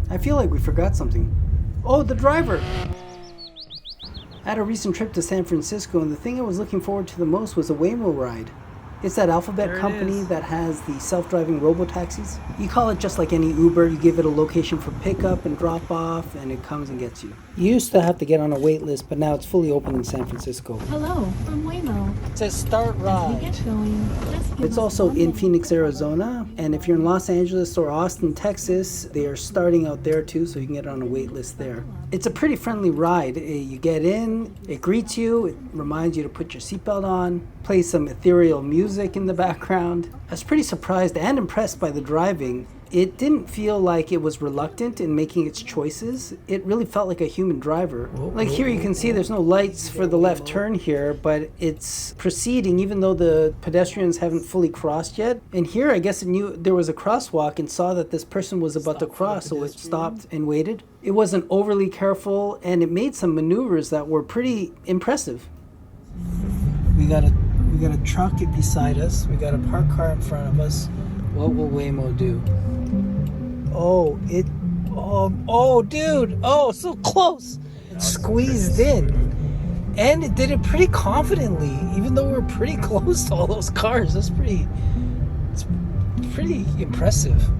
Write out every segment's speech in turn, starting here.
I feel like we forgot something. Oh, the driver! I had a recent trip to San Francisco, and the thing I was looking forward to the most was a Waymo ride. It's that alphabet company that has the self-driving robotaxis. You call it just like any Uber. You give it a location for pickup and drop off, and it comes and gets you. You used to have to get on a wait list, but now it's fully open in San Francisco. Hello, I'm Waymo. It says start ride. Get going. It's also in Phoenix, Arizona, and if you're in Los Angeles or Austin, Texas, they are starting out there too, so you can get on a wait list there. It's a pretty friendly ride. You get in, it greets you, it reminds you to put your seatbelt on, plays some ethereal music in the background. I was pretty surprised and impressed by the driving. It didn't feel like it was reluctant in making its choices. It really felt like a human driver. Like here you can see there's no lights for the left turn here, but it's proceeding even though the pedestrians haven't fully crossed yet. And here I guess it knew there was a crosswalk and saw that this person was about to cross, so it stopped and waited. It wasn't overly careful, and it made some maneuvers that were pretty impressive. We got a truck beside us. We got a parked car in front of us. What will Waymo do? Oh, dude. Oh, so close. It squeezed in. And it did it pretty confidently, even though we're pretty close to all those cars. It's pretty impressive.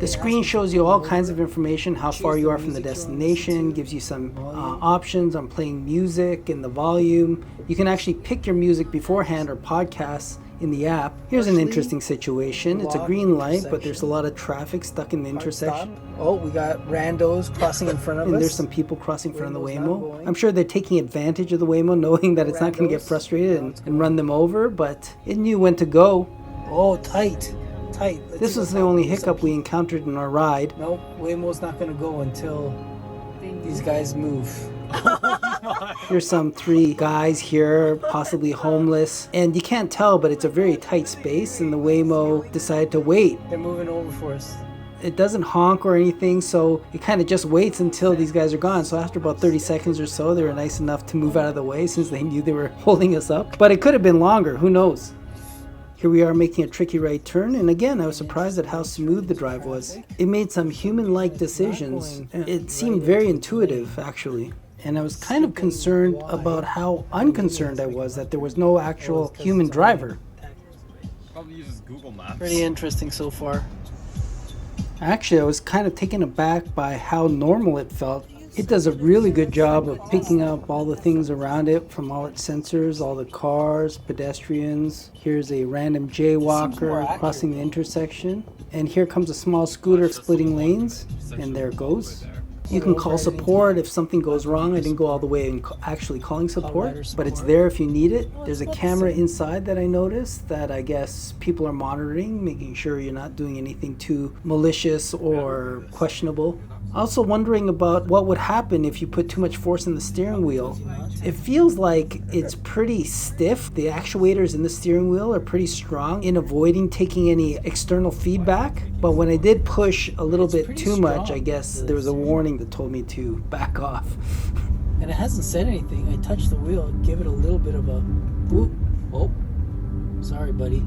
The screen shows you all kinds of information, how far you are from the destination, gives you some options on playing music and the volume. You can actually pick your music beforehand or podcasts in the app. Here's an interesting situation. It's a green light, but there's a lot of traffic stuck in the intersection. Oh, we got randos crossing in front of us. And there's some people crossing in front of the Waymo. I'm sure they're taking advantage of the Waymo, knowing that it's not going to get frustrated and run them over, but it knew when to go. Oh, tight. This was the only hiccup we encountered in our ride. Nope, Waymo's not going to go until these guys move. Here's some 3 guys here, possibly homeless, and you can't tell, but it's a very tight space, and the Waymo decided to wait. They're moving over for us. It doesn't honk or anything, so it kind of just waits until these guys are gone. So after about 30 seconds or so, they were nice enough to move out of the way since they knew they were holding us up. But it could have been longer, who knows? Here we are making a tricky right turn, and again I was surprised at how smooth the drive was. It made some human-like decisions. It seemed very intuitive, actually. And I was kind of concerned about how unconcerned I was that there was no actual human driver. Probably uses Google Maps. Pretty interesting so far. Actually, I was kind of taken aback by how normal it felt. It does a really good job of picking up all the things around it from all its sensors, all the cars, pedestrians. Here's a random jaywalker crossing the intersection. And here comes a small scooter splitting lanes, and there it goes. You can call support if something goes wrong. I didn't go all the way in actually calling support, but it's there if you need it. There's a camera inside that I noticed that I guess people are monitoring, making sure you're not doing anything too malicious or questionable. Also wondering about what would happen if you put too much force in the steering wheel. It feels like it's pretty stiff. The actuators in the steering wheel are pretty strong in avoiding taking any external feedback. But when I did push a little bit too much, I guess there was a warning that told me to back off. And it hasn't said anything. I touched the wheel, give it a little bit of a whoop. Oh, sorry, buddy.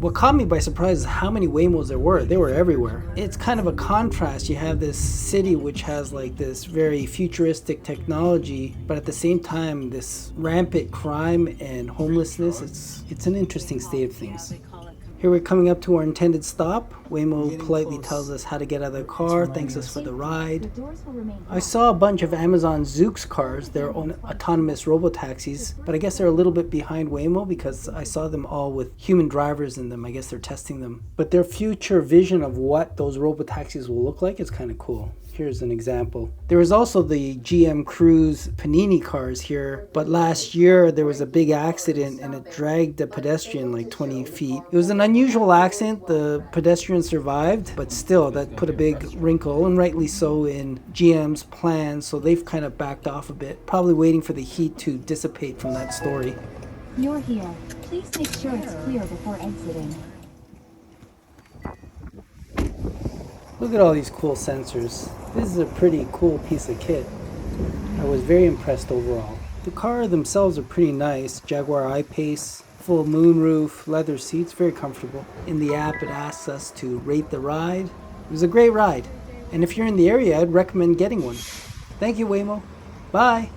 What caught me by surprise is how many Waymos there were. They were everywhere. It's kind of a contrast. You have this city which has like this very futuristic technology, but at the same time, this rampant crime and homelessness. It's an interesting state of things. Here we're coming up to our intended stop. Waymo politely tells us how to get out of the car, thanks us for the ride. I saw a bunch of Amazon Zoox cars, their own autonomous robotaxis, but I guess they're a little bit behind Waymo because I saw them all with human drivers in them. I guess they're testing them. But their future vision of what those robotaxis will look like is kind of cool. Here's an example. There was also the GM Cruise Panini cars here, but last year there was a big accident and it dragged a pedestrian like 20 feet. It was an unusual accident. The pedestrian survived, but still that put a big wrinkle, and rightly so, in GM's plans, so they've kind of backed off a bit, probably waiting for the heat to dissipate from that story. You're here. Please make sure it's clear before exiting. Look at all these cool sensors. This is a pretty cool piece of kit. I was very impressed overall. The car themselves are pretty nice. Jaguar I-Pace, full moonroof, leather seats, very comfortable. In the app it asks us to rate the ride. It was a great ride. And if you're in the area, I'd recommend getting one. Thank you, Waymo. Bye.